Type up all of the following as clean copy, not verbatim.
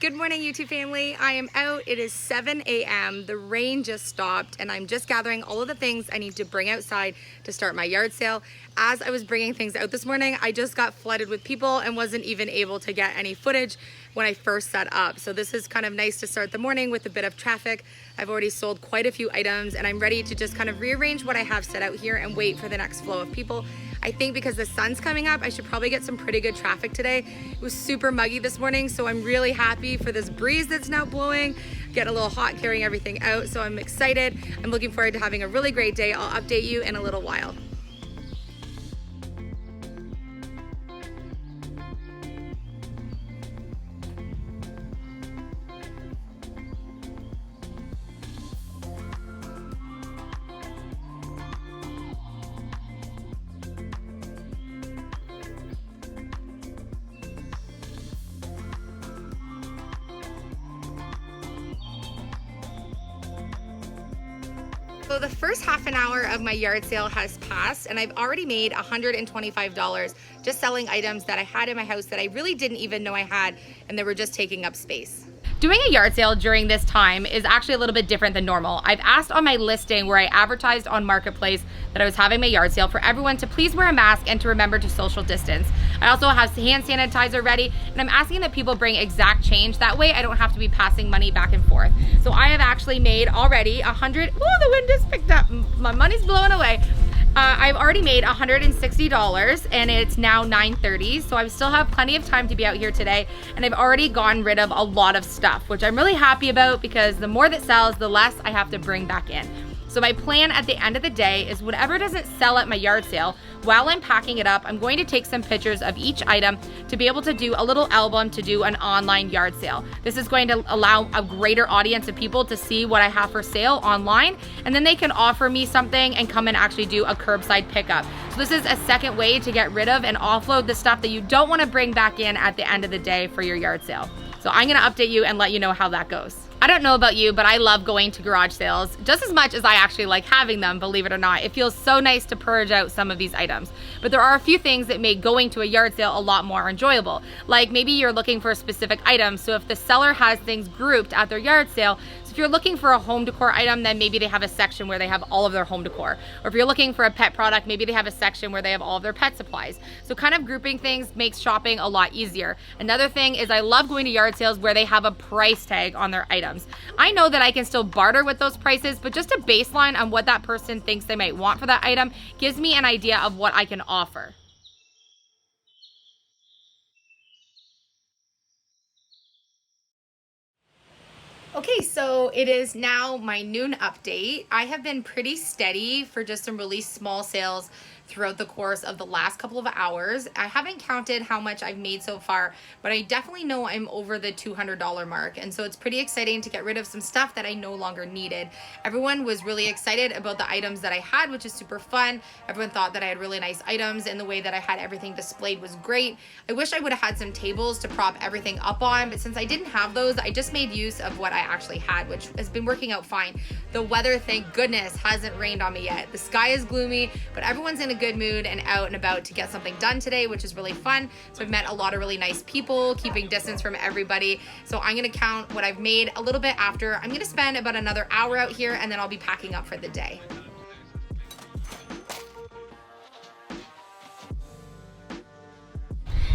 Good morning, YouTube family. I am out. It is 7 a.m. The rain just stopped and I'm just gathering all of the things I need to bring outside to start my yard sale. As I was bringing things out this morning, I just got flooded with people and wasn't even able to get any footage when I first set up. So this is kind of nice to start the morning with a bit of traffic. I've already sold quite a few items and I'm ready to just kind of rearrange what I have set out here and wait for the next flow of people. I think because the sun's coming up, I should probably get some pretty good traffic today. It was super muggy this morning, so I'm really happy for this breeze that's now blowing. Getting a little hot carrying everything out, so I'm excited. I'm looking forward to having a really great day. I'll update you in a little while. So the first half an hour of my yard sale has passed and I've already made $125 just selling items that I had in my house that I really didn't even know I had and they were just taking up space. Doing a yard sale during this time is actually a little bit different than normal. I've asked on my listing where I advertised on Marketplace that I was having my yard sale for everyone to please wear a mask and to remember to social distance. I also have hand sanitizer ready and I'm asking that people bring exact change. That way I don't have to be passing money back and forth. So I have actually made already the wind just picked up. My money's blowing away. I've already made $160 and it's now 9:30, so I still have plenty of time to be out here today, and I've already gotten rid of a lot of stuff, which I'm really happy about because the more that sells, the less I have to bring back in. So my plan at the end of the day is whatever doesn't sell at my yard sale, while I'm packing it up, I'm going to take some pictures of each item to be able to do a little album to do an online yard sale. This is going to allow a greater audience of people to see what I have for sale online, and then they can offer me something and come and actually do a curbside pickup. So this is a second way to get rid of and offload the stuff that you don't want to bring back in at the end of the day for your yard sale. So I'm gonna update you and let you know how that goes. I don't know about you, but I love going to garage sales just as much as I actually like having them, believe it or not. It feels so nice to purge out some of these items. But there are a few things that make going to a yard sale a lot more enjoyable. Like maybe you're looking for a specific item, so if the seller has things grouped at their yard sale, so if you're looking for a home decor item, then maybe they have a section where they have all of their home decor. Or if you're looking for a pet product, maybe they have a section where they have all of their pet supplies. So kind of grouping things makes shopping a lot easier. Another thing is I love going to yard sales where they have a price tag on their items. I know that I can still barter with those prices, but just a baseline on what that person thinks they might want for that item gives me an idea of what I can offer. Okay, so it is now my noon update. I have been pretty steady for just some really small sales throughout the course of the last couple of hours. I haven't counted how much I've made so far, but I definitely know I'm over the $200 mark. And so it's pretty exciting to get rid of some stuff that I no longer needed. Everyone was really excited about the items that I had, which is super fun. Everyone thought that I had really nice items and the way that I had everything displayed was great. I wish I would have had some tables to prop everything up on, but since I didn't have those, I just made use of what I actually had, which has been working out fine. The weather, thank goodness, hasn't rained on me yet. The sky is gloomy, but everyone's in a good mood and out and about to get something done today, which is really fun. So I've met a lot of really nice people, keeping distance from everybody. So I'm gonna count what I've made a little bit after. I'm gonna spend about another hour out here and then I'll be packing up for the day.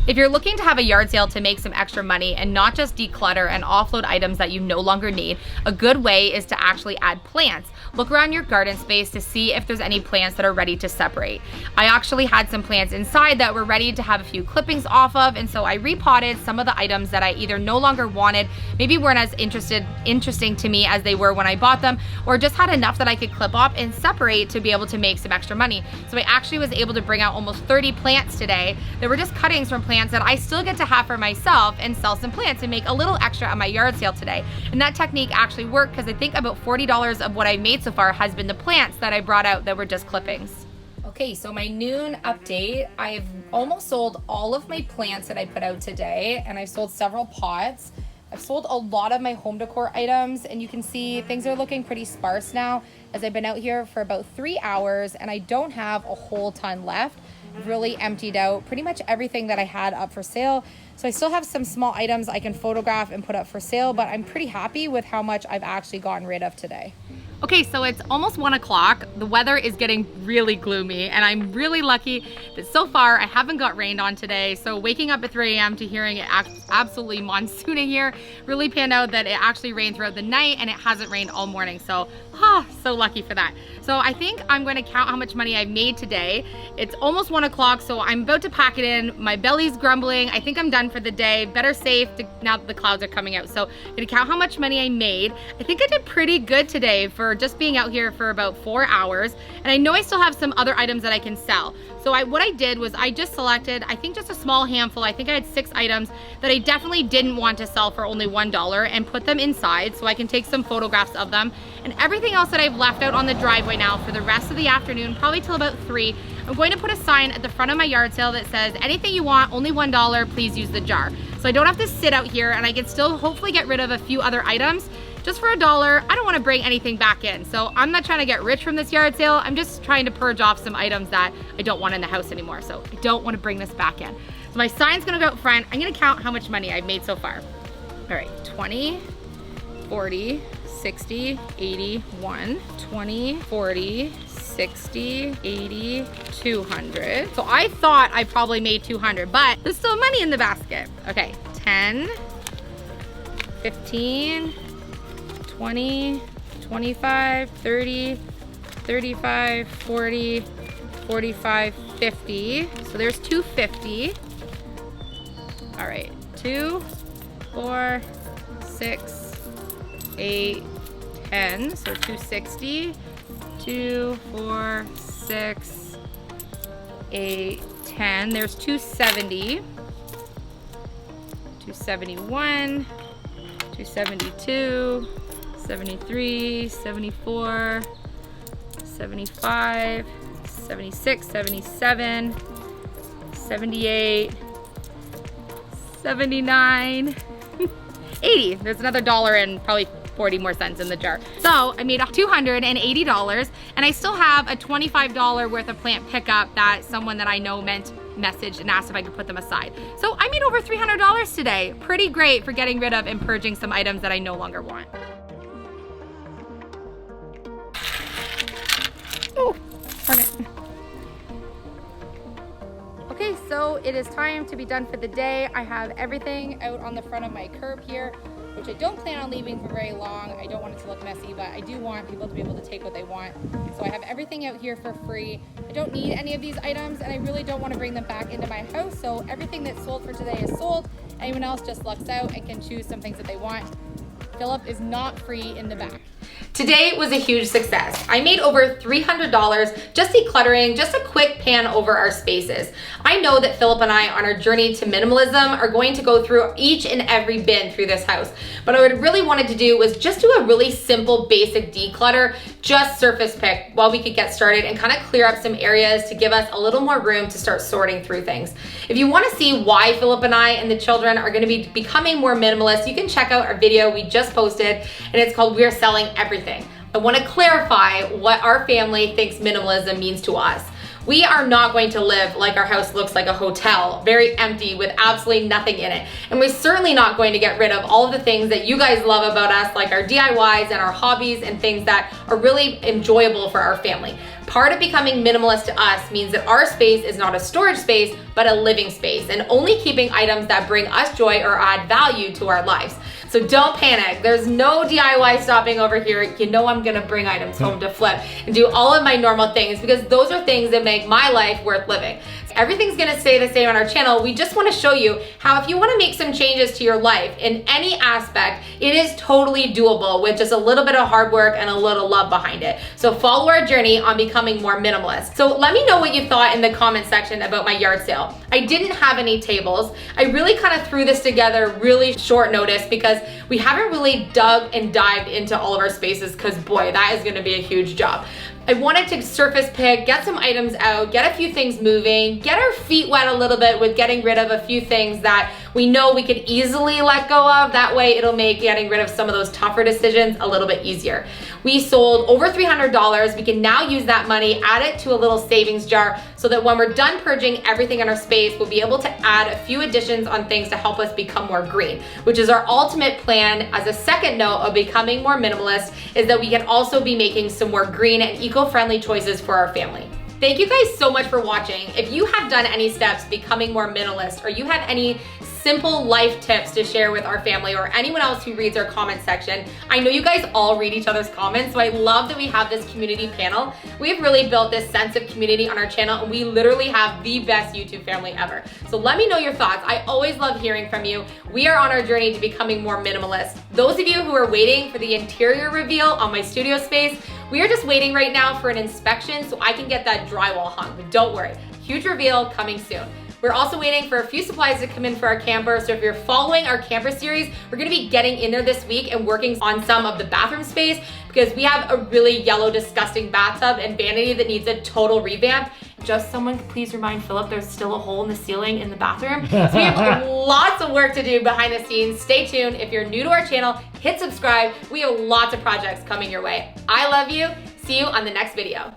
If you're looking to have a yard sale to make some extra money and not just declutter and offload items that you no longer need, a good way is to actually add plants. Look around your garden space to see if there's any plants that are ready to separate. I actually had some plants inside that were ready to have a few clippings off of, and so I repotted some of the items that I either no longer wanted, maybe weren't as interesting to me as they were when I bought them, or just had enough that I could clip off and separate to be able to make some extra money. So I actually was able to bring out almost 30 plants today that were just cuttings from plants that I still get to have for myself and sell some plants and make a little extra at my yard sale today. And that technique actually worked because I think about $40 of what I've made so far has been the plants that I brought out that were just clippings. Okay, so my noon update, I've almost sold all of my plants that I put out today, and I've sold several pots. I've sold a lot of my home decor items, and you can see things are looking pretty sparse now as I've been out here for about 3 hours and I don't have a whole ton left. Really emptied out pretty much everything that I had up for sale. So I still have some small items I can photograph and put up for sale, but I'm pretty happy with how much I've actually gotten rid of today. Okay, so it's almost 1 o'clock. The weather is getting really gloomy, and I'm really lucky that so far I haven't got rained on today. So waking up at 3 a.m. to hearing it absolutely monsooning here really panned out that it actually rained throughout the night and it hasn't rained all morning. So, so lucky for that. So I think I'm going to count how much money I've made today. It's almost 1 o'clock, so I'm about to pack it in. My belly's grumbling. I think I'm done for the day. Better safe now that the clouds are coming out. So I'm gonna count how much money I made. I think I did pretty good today for just being out here for about 4 hours. And I know I still have some other items that I can sell. So what I did was I just selected, I think just a small handful. I think I had 6 items that I definitely didn't want to sell for only $1 and put them inside so I can take some photographs of them. And everything else that I've left out on the driveway now for the rest of the afternoon, probably till about 3, I'm going to put a sign at the front of my yard sale that says, anything you want, only $1, please use the jar. So I don't have to sit out here and I can still hopefully get rid of a few other items. Just for $1, I don't want to bring anything back in. So I'm not trying to get rich from this yard sale. I'm just trying to purge off some items that I don't want in the house anymore. So I don't want to bring this back in. So my sign's gonna go out front. I'm gonna count how much money I've made so far. All right, 20, 40, 60, 80, 1, 20, 40, 60, 80, 200. So I thought I probably made 200, but there's still money in the basket. Okay, 10, 15, 20, 25, 30, 35, 40, 45, 50. So there's 250. All right, 2, 4, 6, 8, 10. So 260. 2, 4, 6, 8, 10. There's 270. 271. 272. 73, 74, 75, 76, 77, 78, 79, 80. There's another $1 and probably 40 more cents in the jar. So I made $280 and I still have a $25 worth of plant pickup that someone that I know messaged and asked if I could put them aside. So I made over $300 today. Pretty great for getting rid of and purging some items that I no longer want. Oh, darn it. Okay, so it is time to be done for the day. I have everything out on the front of my curb here, which I don't plan on leaving for very long. I don't want it to look messy, but I do want people to be able to take what they want. So I have everything out here for free. I don't need any of these items and I really don't want to bring them back into my house. So everything that's sold for today is sold. Anyone else just lucks out and can choose some things that they want. Philip is not free in the back. Today was a huge success. I made over $300 just decluttering, just a quick pan over our spaces. I know that Philip and I on our journey to minimalism are going to go through each and every bin through this house. But what I really wanted to do was just do a really simple basic declutter, just surface pick while we could get started and kind of clear up some areas to give us a little more room to start sorting through things. If you want to see why Philip and I and the children are going to be becoming more minimalist, you can check out our video we just posted and it's called We're Selling Everything. I want to clarify what our family thinks minimalism means to us. We are not going to live like our house looks like a hotel, very empty with absolutely nothing in it. And we're certainly not going to get rid of all of the things that you guys love about us, like our DIYs and our hobbies and things that are really enjoyable for our family. Part of becoming minimalist to us means that our space is not a storage space, but a living space, and only keeping items that bring us joy or add value to our lives. So don't panic. There's no DIY stopping over here. You know I'm gonna bring items home to flip and do all of my normal things because those are things that make my life worth living. Everything's gonna stay the same on our channel. We just wanna show you how if you wanna make some changes to your life in any aspect, it is totally doable with just a little bit of hard work and a little love behind it. So follow our journey on becoming more minimalist. So let me know what you thought in the comment section about my yard sale. I didn't have any tables. I really kind of threw this together really short notice because we haven't really dug and dived into all of our spaces because boy, that is gonna be a huge job. I wanted to surface pick, get some items out, get a few things moving, get our feet wet a little bit with getting rid of a few things that we know we could easily let go of. That way it'll make getting rid of some of those tougher decisions a little bit easier. We sold over $300. We can now use that money, add it to a little savings jar so that when we're done purging everything in our space, we'll be able to add a few additions on things to help us become more green, which is our ultimate plan as a second note of becoming more minimalist, is that we can also be making some more green and eco-friendly choices for our family. Thank you guys so much for watching. If you have done any steps becoming more minimalist, or you have any simple life tips to share with our family or anyone else who reads our comment section, I know you guys all read each other's comments, so I love that we have this community panel. We've really built this sense of community on our channel, and we literally have the best YouTube family ever. So let me know your thoughts. I always love hearing from you. We are on our journey to becoming more minimalist. Those of you who are waiting for the interior reveal on my studio space, we are just waiting right now for an inspection so I can get that drywall hung, but don't worry, huge reveal coming soon. We're also waiting for a few supplies to come in for our camper, so if you're following our camper series, we're gonna be getting in there this week and working on some of the bathroom space, because we have a really yellow, disgusting bathtub and vanity that needs a total revamp. Just someone please remind Philip there's still a hole in the ceiling in the bathroom. So we have lots of work to do behind the scenes. Stay tuned. If you're new to our channel, hit subscribe. We have lots of projects coming your way. I love you. See you on the next video.